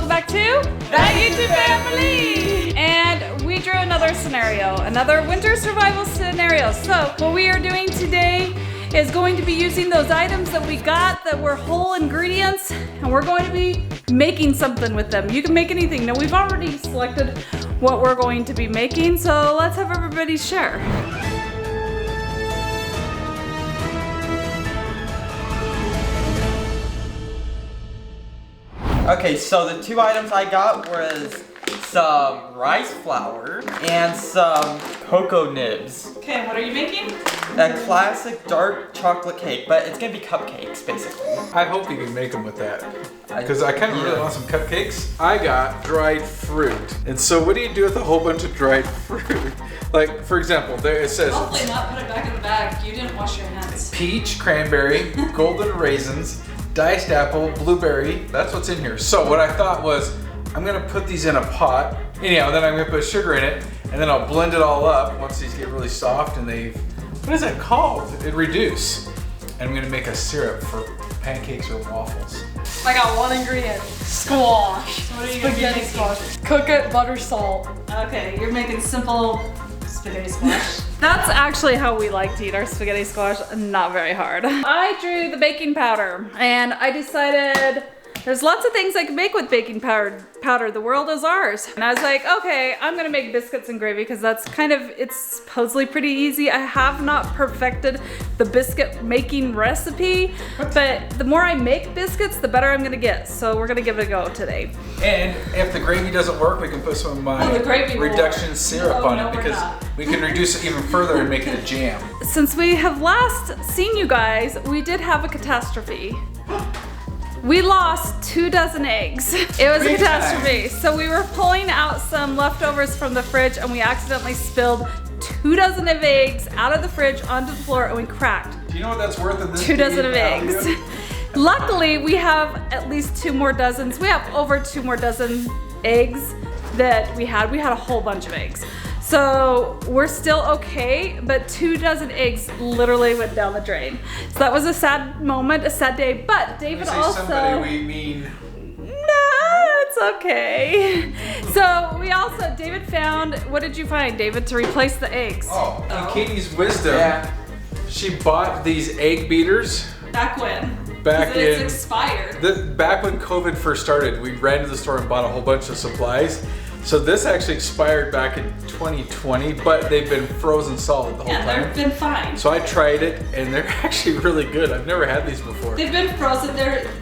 welcome back to the YouTube family. And we drew another scenario, another winter survival scenario. So what we are doing today is going to be using those items that we got that were whole ingredients, and we're going to be making something with them. You can make anything. Now we've already selected what we're going to be making, so let's have everybody share. Okay, so the two items I got was some rice flour and some cocoa nibs. Okay, what are you making? A classic dark chocolate cake, but it's gonna be cupcakes, basically. I hope you can make them with that, because I kind of really want some cupcakes. I got dried fruit, and so what do you do with a whole bunch of dried fruit? Like, for example, there it says Hopefully not put it back in the bag. You didn't wash your hands. peach, cranberry, golden raisins, diced apple, blueberry. That's what's in here. So what I thought was, I'm gonna put these in a pot. Anyhow, then I'm gonna put sugar in it, and then I'll blend it all up once these get really soft and they've, what is that called? It reduce. And I'm gonna make a syrup for pancakes or waffles. I got one ingredient, squash. What are you spaghetti squash. Cook it, butter, salt. Okay, you're making simple spaghetti squash. That's actually how we like to eat our spaghetti squash, not very hard. I drew the baking powder, and I decided there's lots of things I can make with baking powder. The world is ours. And I was like, okay, I'm gonna make biscuits and gravy because that's it's supposedly pretty easy. I have not perfected the biscuit making recipe, but the more I make biscuits, the better I'm gonna get. So we're gonna give it a go today. And if the gravy doesn't work, we can put some of my reduction syrup on it, because we can reduce it even further and make it a jam. Since we have last seen you guys, we did have a catastrophe. We lost 2 dozen eggs. It was a catastrophe. So we were pulling out some leftovers from the fridge, and we accidentally spilled 2 dozen of eggs out of the fridge onto the floor, and we cracked. Do you know what that's worth in this 2 dozen of eggs. Luckily, we have at least 2 more dozens. We have over 2 more dozen eggs that we had. We had a whole bunch of eggs. So we're still okay, but 2 dozen eggs literally went down the drain. So that was a sad moment, a sad day, but David also... somebody, we mean... No, it's okay. So we also, David found, what did you find, David, to replace the eggs? Oh, in Katie's wisdom, she bought these egg beaters. Back when? Back in... It's expired. Back when COVID first started, we ran to the store and bought a whole bunch of supplies. So this actually expired back in 2020, but they've been frozen solid the whole time. Yeah, they've been fine. So I tried it, and they're actually really good. I've never had these before. They've been frozen.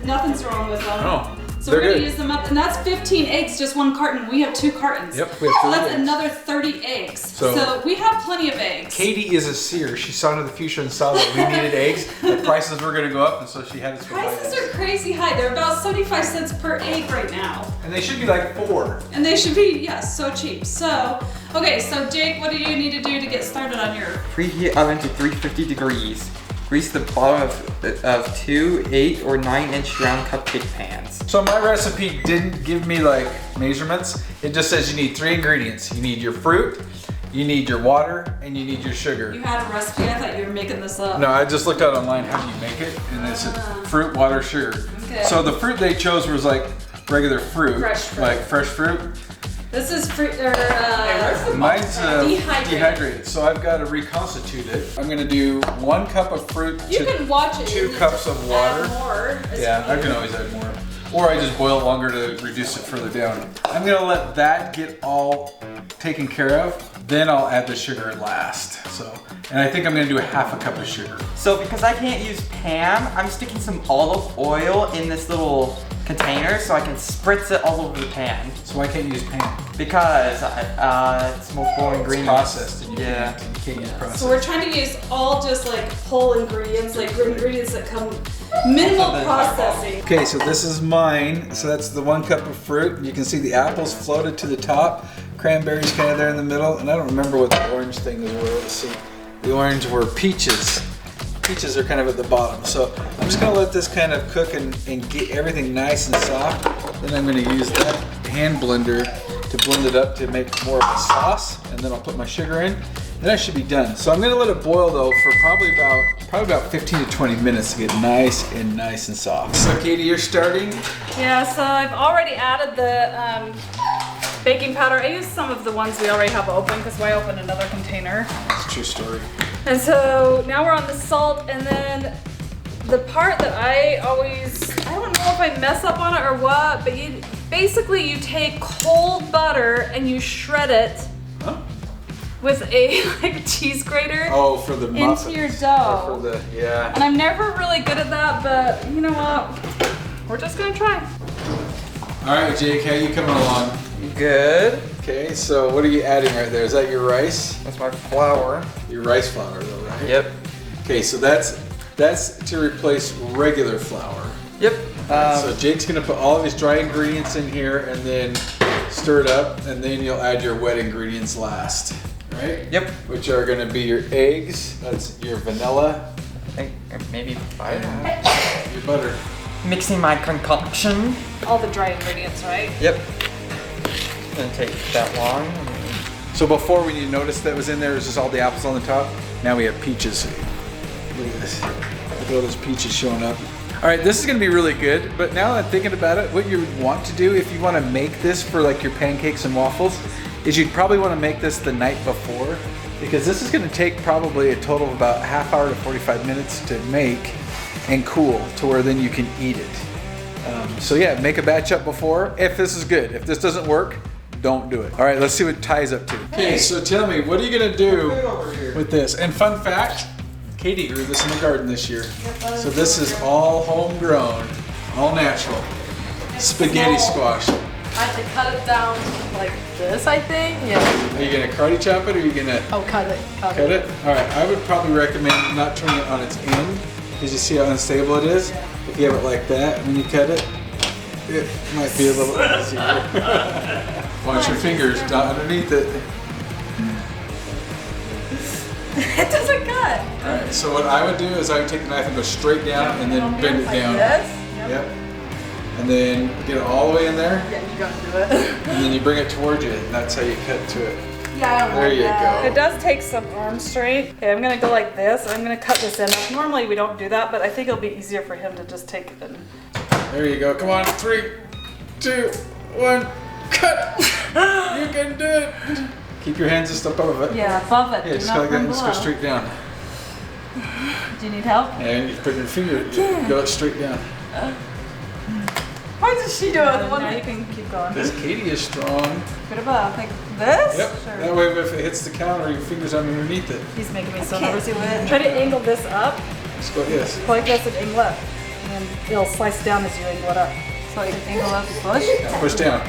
Nothing's wrong with them. Oh, so we're gonna use them up, and that's 15 eggs, just 1 carton. We have 2 cartons. Yep, we have 2 So that's eggs. Another 30 eggs. So we have plenty of eggs. Katie is a seer. She saw into the future and saw that we needed eggs. The prices were gonna go up, and so she had us go buy Prices eggs. are crazy high. They're about 75 cents per egg right now. And they should be like 4. And they should be, yes, so cheap. So, okay, so Jake, what do you need to do to get started on your... Preheat oven to 350 degrees. Grease the bottom of 2 8 or 9 inch round cupcake pans. So my recipe didn't give me like measurements. It just says you need 3 ingredients. You need your fruit, you need your water, and you need your sugar. You had a recipe? I thought you were making this up. No, I just looked out online how do you make it, and it said fruit, water, sugar. Okay. So the fruit they chose was like regular fruit, Fresh fruit. like fresh fruit. This is fruit, Mine's dehydrated. So I've got to reconstitute it. I'm gonna do 1 cup of fruit You to can watch it. 2 cups of water. Add more. Yeah, I can always add more. Or I just boil it longer to reduce it further down. I'm gonna let that get all taken care of. Then I'll add the sugar last. And I think I'm gonna do a 1/2 cup of sugar. So because I can't use Pam, I'm sticking some olive oil in this little container so I can spritz it all over the pan. So why can't you use Pam? Because it's multiple ingredients. It's processed and you Yeah. can't use processed. So we're trying to use all just like whole ingredients, like ingredients that come minimal processing. Okay, so this is mine. So that's the 1 cup of fruit. You can see the apples floated to the top. Cranberries kind of there in the middle. And I don't remember what the orange things were. Let's see. The orange were peaches. Peaches are kind of at the bottom. So I'm just gonna let this kind of cook and get everything nice and soft. Then I'm gonna use that hand blender to blend it up to make more of a sauce. And then I'll put my sugar in. Then I should be done. So I'm gonna let it boil though for probably about 15 to 20 minutes to get nice and soft. So Katie, you're starting? Yeah, so I've already added the baking powder. I used some of the ones we already have open because why open another container? It's a true story. And so now we're on the salt, and then the part that I don't know if I mess up on it or what, but basically you take cold butter and you shred it with a cheese grater for the muffins. Into your dough. Or for the, yeah. And I'm never really good at that, but you know what? We're just gonna try. All right, Jake, how you coming along? Good. Okay, so what are you adding right there? Is that your rice? That's my flour. Your rice flour though, right? Yep. Okay, so that's to replace regular flour. Yep. So Jake's gonna put all of his dry ingredients in here and then stir it up, and then you'll add your wet ingredients last, right? Yep. Which are gonna be your eggs, that's your vanilla, Maybe 5. your butter. Mixing my concoction. All the dry ingredients, right? Yep. Doesn't take that long. So before, when you noticed that was in there, it was just all the apples on the top. Now we have peaches. Look at this. Look at all those peaches showing up. All right, this is gonna be really good, but now that I'm thinking about it, what you would want to do if you wanna make this for like your pancakes and waffles, is you'd probably wanna make this the night before, because this is gonna take probably a total of about half hour to 45 minutes to make and cool to where then you can eat it. So yeah, make a batch up before, if this is good. If this doesn't work, don't do it. All right, let's see what Ty's up to. Okay, so tell me, what are you gonna do with this? And fun fact, Katie grew this in the garden this year. So this is all homegrown, all natural. Spaghetti squash. I have to cut it down like this, I think. Yeah. Are you gonna karate chop it or are you gonna cut it. cut it? All right, I would probably recommend not turning it on its end, because you see how unstable it is? If you have it like that, when you cut it, it might be a little easier. Watch your fingers down underneath it. It doesn't cut. All right, so what I would do is I would take the knife and go straight down and then bend it down. Like this? Yep. And then get it all the way in there. Yeah, you gotta do it. And then you bring it towards you, and that's how you cut to it. Yeah, I don't There like you that. go. It does take some arm strength. Okay, I'm gonna go like this. I'm gonna cut this in. Normally we don't do that, but I think it'll be easier for him to just take it in. There you go. Come on, 3, 2, 1, cut! You can do it. Keep your hands just above it. Yeah, above it. Yeah, Do just not go like that from and just go below. straight down. Do you need help? And you put your finger, go straight down. Why does she do it? Now you can keep going. Because Katie is strong. Put above, like this? Yep. Sure. That way if it hits the counter, your finger's underneath it. He's making me so nervous. Try to angle this up, Just go, yes. like this and angle up. And then it'll slice down as you angle it up. So you can angle up and push. Now push down.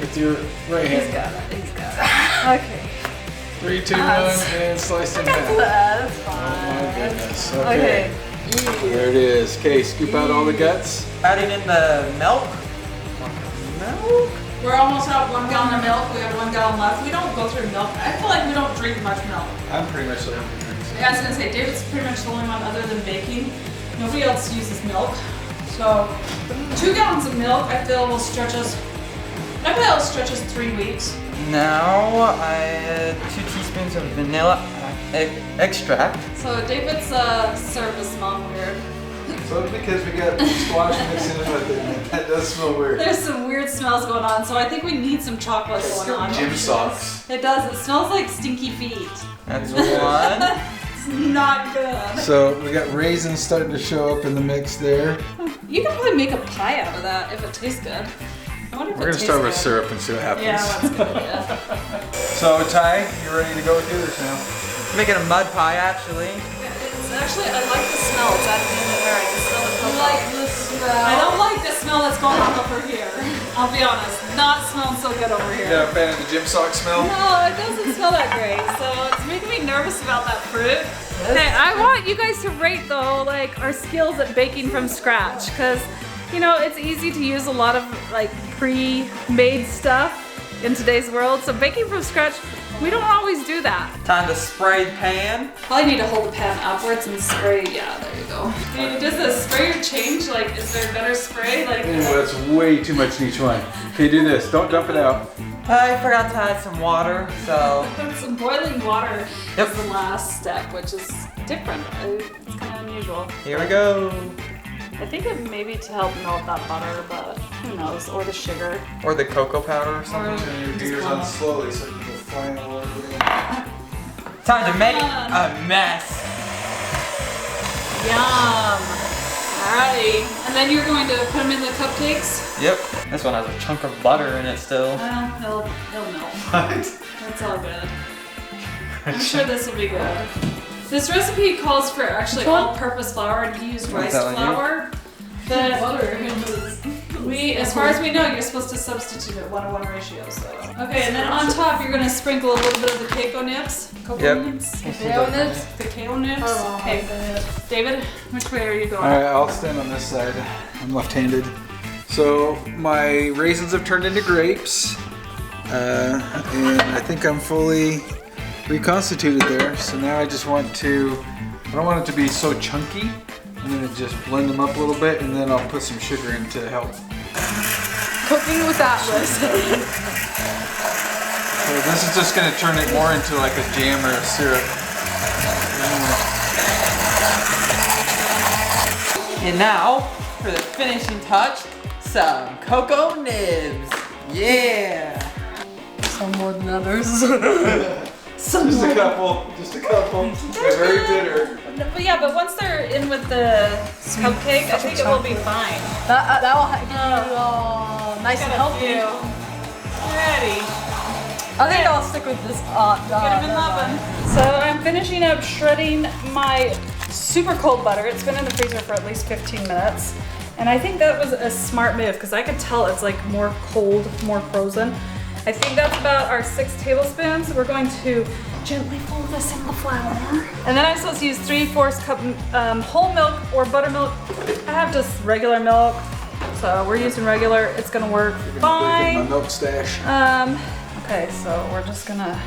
With your right He's hand. got it, he's got it. Okay. 3, 2, 1, and slice in half. That's Oh fine. my goodness. Okay. There it is. Okay, scoop out all the guts. Adding in the milk. We're almost out 1 gallon of milk. We have 1 gallon left. We don't go through milk. I feel like we don't drink much milk. I'm pretty much the one who drinks. Yeah, I was gonna say, David's pretty much the only one other than baking. Nobody else uses milk. So 2 gallons of milk, I feel will stretch us. I feel it'll stretch us 3 weeks. Now I add 2 teaspoons of vanilla extract. So David's service mom weird. So it's because we got squash mixed in with it, and that does smell weird. There's some weird smells going on, so I think we need some chocolate going on. Gym socks. It does. It smells like stinky feet. That's 1. It's not good. So we got raisins starting to show up in the mix there. You can probably make a pie out of that if it tastes good. I wonder if We're it gonna start with tastes syrup and see what happens. good. Yeah, that's good. Yeah. So Ty, you're ready to go with yours now. Making a mud pie actually. It's actually, I like the smell. It's adding in there. I can smell it. You like the smell? I don't like the smell that's going on over here. I'll be honest. Not smelling so good over here. You not a fan of the gym sock smell? No, it doesn't smell that great. So it's making me nervous about that fruit. Okay, I want you guys to rate though, like our skills at baking from scratch, because you know it's easy to use a lot of like pre-made stuff in today's world. So baking from scratch, we don't always do that. Time to spray the pan. Probably need to hold the pan upwards and spray. Yeah, there you go. You just spray your change? Like, is there better spray? Like, Ooh, that's way too much in each one. Okay, do this. Don't dump it out. I forgot to add some water, so. some boiling water Yep. is the last step, which is different. It's kind of unusual. Here we go. I think it may be to help melt that butter, but who knows? Or the sugar. Or the cocoa powder or something. Turn your beers on slowly so you can go flying all over it. Time to make a mess. Yum! Alrighty. And then you're going to put them in the cupcakes? Yep. This one has a chunk of butter in it still. Well, he'll melt. What? That's all good. I'm sure this will be good. This recipe calls for actually all-purpose flour, and he used rice flour. But as far as we know, you're supposed to substitute it 1-to-1 ratio. So okay, and then on top you're gonna sprinkle a little bit of the cacao nibs. Cacao nibs. Cacao nibs. Cacao nibs. Okay, David, which way are you going? All right, I'll stand on this side. I'm left-handed. So my raisins have turned into grapes, and I think I'm fully reconstituted there. So now I just want to, I don't want it to be so chunky. I'm gonna just blend them up a little bit, and then I'll put some sugar in to help. Cooking with Atlas. So this is just gonna turn it more into like a jam or a syrup. And now, for the finishing touch, some cocoa nibs. Yeah. Some more than others. Just a couple. They're very bitter. But yeah, but once they're in with the cupcake, I think it will be fine. That will give you nice and healthy. Ready. I think I'll stick with this. Get them in the oven. So I'm finishing up shredding my super cold butter. It's been in the freezer for at least 15 minutes. And I think that was a smart move because I could tell it's like more cold, more frozen. I think that's about our 6 tablespoons. We're going to gently fold this in the flour. And then I'm supposed to use 3/4 cup whole milk or buttermilk. I have just regular milk, so we're using regular. It's gonna work fine. My milk stash. Okay, so we're just gonna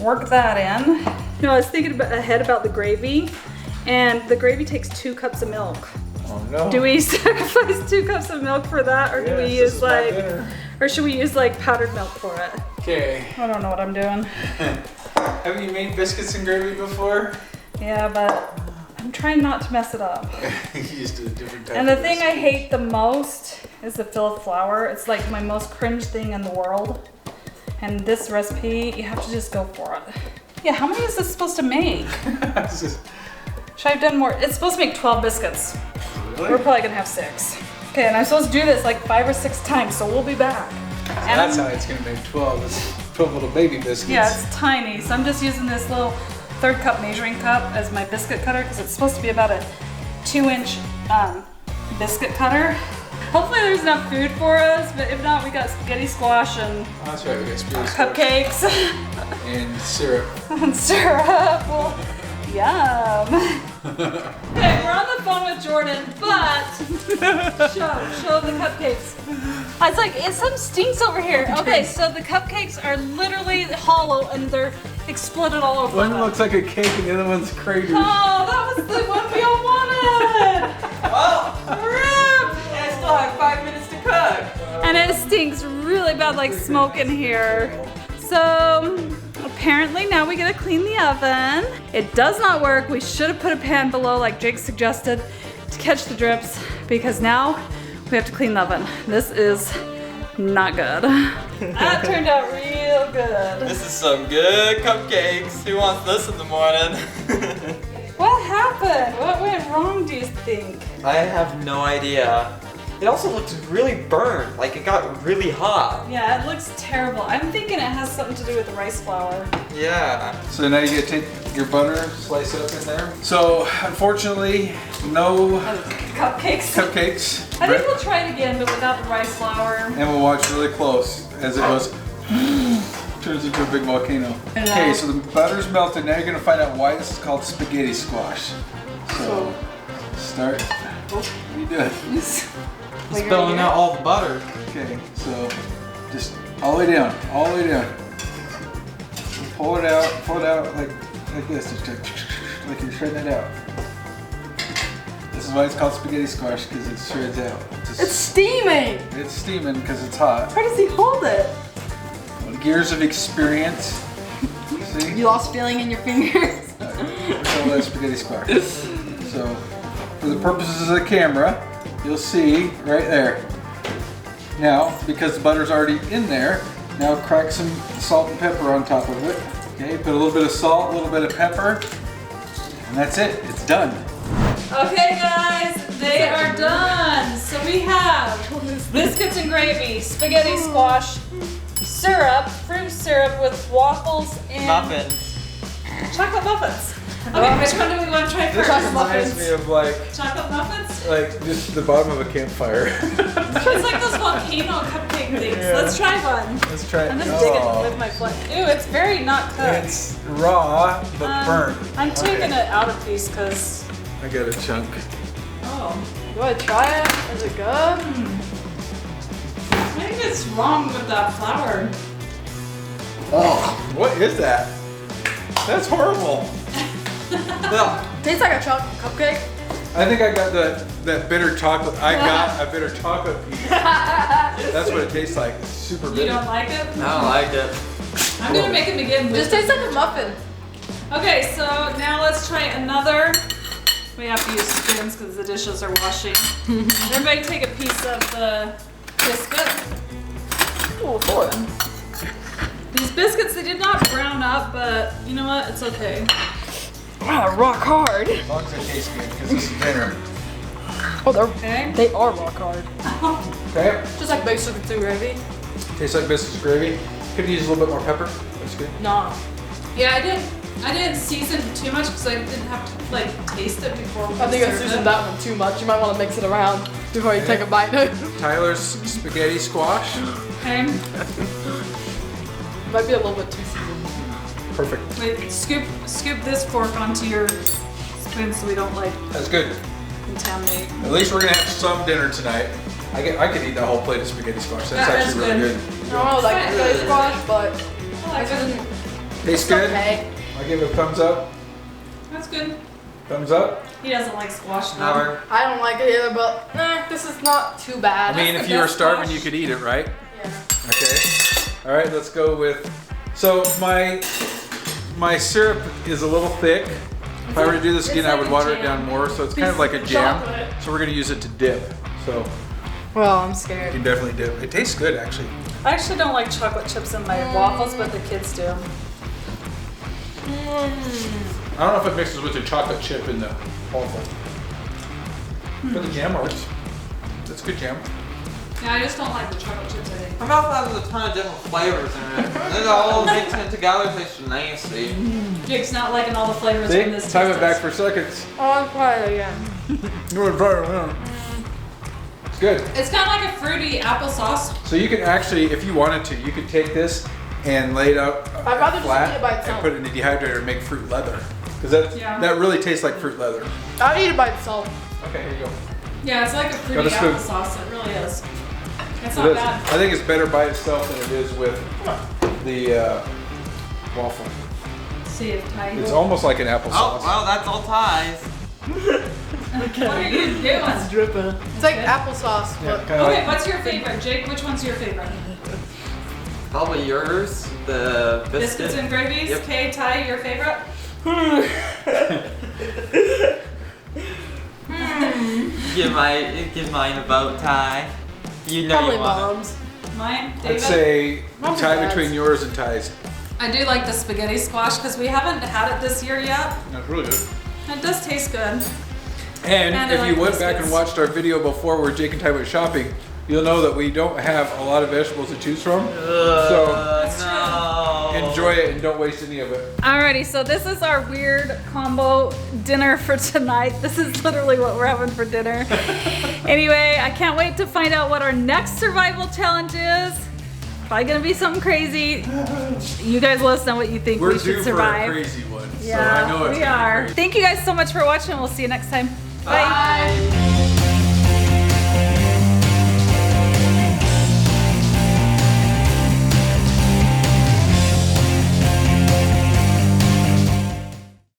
work that in. You know, I was thinking ahead about the gravy, and the gravy takes 2 cups of milk. Oh no. Do we sacrifice 2 cups of milk for that, or do we use like, or should we use like powdered milk for it? Okay. I don't know what I'm doing. Have you made biscuits and gravy before? Yeah, but I'm trying not to mess it up. You used a different type. And the thing I hate the most is the filled flour. It's like my most cringe thing in the world. And this recipe, you have to just go for it. Yeah, how many is this supposed to make? Should I have done more? It's supposed to make 12 biscuits. Really? We're probably gonna have 6. Okay, and I'm supposed to do this like 5 or 6 times, so we'll be back. And That's how it's gonna make 12. It's 12 little baby biscuits. yeah, it's tiny. So I'm just using this little 1/3 cup measuring cup as my biscuit cutter because it's supposed to be about a 2-inch biscuit cutter. Hopefully there's enough food for us, but if not, we got spaghetti squash and Oh, that's right, we got spaghetti squash. cupcakes And syrup. and syrup. Well, yum. Okay, we're on the phone with Jordan, but show the cupcakes. I was like, some stinks over here. Okay, so the cupcakes are literally hollow and they're exploded all over. One looks like a cake and the other one's cratered. Oh, that was the one we all wanted. Well, Rip. I still have 5 minutes to cook. And it stinks really bad, like smoke in here. So apparently now we gotta clean the oven. It does not work. We should have put a pan below like Jake suggested to catch the drips because now we have to clean the oven. This is not good. That turned out real good. This is some good cupcakes. Who wants this in the morning? What happened? What went wrong, do you think? I have no idea. It also looks really burned, like it got really hot. Yeah, it looks terrible. I'm thinking it has something to do with the rice flour. Yeah. So now you gotta take your butter, slice it up in there. So unfortunately, no Cupcakes. cupcakes. I think we'll try it again, but without the rice flour. And we'll watch really close as it goes, turns into a big volcano. Okay, so the butter's melted. Now you're gonna find out why this is called spaghetti squash. So start. Oh, what are you doing? Spilling out all the butter. Okay, so just all the way down, all the way down. Pull it out like this, just like you're shredding it out. This is is why it's called spaghetti squash, because it shreds out. It's steaming. It's steaming because it's hot. How does he hold it? Years of experience. See? You lost feeling in your fingers. We call that spaghetti squash. So, for the purposes of the camera, you'll see right there. Now, because the butter's already in there, now crack some salt and pepper on top of it. Okay, put a little bit of salt, a little bit of pepper, and that's it. It's done. Okay guys, they are done. So we have biscuits and gravy, spaghetti squash, syrup, fruit syrup with waffles and Muffins. chocolate muffins. Okay, which one do we want to try This first? reminds me of like Chocolate muffins? just the bottom of a campfire. It's like those volcano cupcake things. Yeah. Let's try one. Let's try it. I'm just digging with my foot. Ew, it's very not cooked. It's raw but burnt. I'm taking it out a piece because. I got a chunk. Oh. You want to try it? Is it good? I think it's wrong with that flour. Oh, what is that? That's horrible. Tastes like a chocolate cupcake. I think I got that bitter chocolate. I got a bitter chocolate piece. That's what it tastes like. It's super bitter. You don't like it? I don't like it. I'm gonna make it begin It with. just tastes like a muffin. Okay, so now let's try another. We have to use spoons because the dishes are washing. Everybody take a piece of the biscuit. Oh boy. These biscuits, they did not brown up, but you know what? It's okay. Wow, rock hard. As long as they taste good, because this is dinner. Oh, Okay. they are rock hard. Okay. Just like biscuits and gravy. Tastes like biscuits gravy. Could use a little bit more pepper. That's good. Nah. Yeah, I didn't season it too much because I didn't have to like taste it before we I think I served seasoned it. that one too much. You might want to mix it around before you take a bite. Tyler's spaghetti squash. Okay. Might be a little bit too seasoned. Perfect. Wait, scoop this fork onto your spoon so we don't like That's good. contaminate. At least we're gonna have some dinner tonight. I could eat the whole plate of spaghetti squash. That's Yeah, actually that's really good. good. I don't like spaghetti squash, but I like it it. doesn't. Tastes good. Okay. I give it a thumbs up. That's good. Thumbs up. He doesn't like squash though. Never. I don't like it either, but this is not too bad. I mean, the if you were best starving, squash. you could eat it, right? yeah. Okay. All right, let's go with. So my syrup is a little thick. If I were to do this It's again, I like would a water it jam. down more. So it's kind of like a jam. Chocolate. So we're gonna use it to dip. So Well, I'm you scared. can definitely dip. It tastes good, actually. I actually don't like chocolate chips in my waffles, but the kids do. I don't know if it mixes with the chocolate chip in the waffle. But the jam works. That's good jam. Yeah, I just don't like the chocolate chips, I think. My mouth has a ton of different flavors in it. And then all mixed in together tastes nasty. Jake's not liking all the flavors See? in this. Time it taste back test. for seconds. Oh, I'll try it again. You want to try it around. It's good. It's kind of like a fruity applesauce. So you can actually, if you wanted to, you could take this and lay it out I'd rather just flat eat it by and itself. put it in a dehydrator and make fruit leather. Because Yeah. that really tastes like fruit leather. I'll eat it by itself. Okay, here you go. Yeah, it's like a fruity Got a spoon. applesauce. It really is. It's It not is. bad. I think it's better by itself than it is with the waffle. See if Ty. It's almost like an Oh, applesauce. well, that's all ties. What are you doing? Dripping. It's like applesauce, Yeah, but kind of Okay, like. what's your favorite? Jake, which one's your favorite? Probably yours. The Biscuits biscuit. and gravies? Yep. Okay, Ty, your favorite? Give mine a bow tie. You know probably you want it. mom's. Mine? I'd David? say Mom's tie dad's. between yours and Ty's. I do like the spaghetti squash because we haven't had it this year yet. That's really good. It does taste good. And And I if you like went back and biscuits. watched our video before where Jake and Ty went shopping, you'll know that we don't have a lot of vegetables to choose from. That's true. No. Enjoy it and don't waste any of it. Alrighty, so this is our weird combo dinner for tonight. This is literally what we're having for dinner. Anyway, I can't wait to find out what our next survival challenge is. Probably gonna be something crazy. You guys let us know what you think We're we due should for a survive. crazy one. Yeah, so I know it's we gonna be are. crazy. Thank you guys so much for watching. We'll see you next time. Bye. Bye.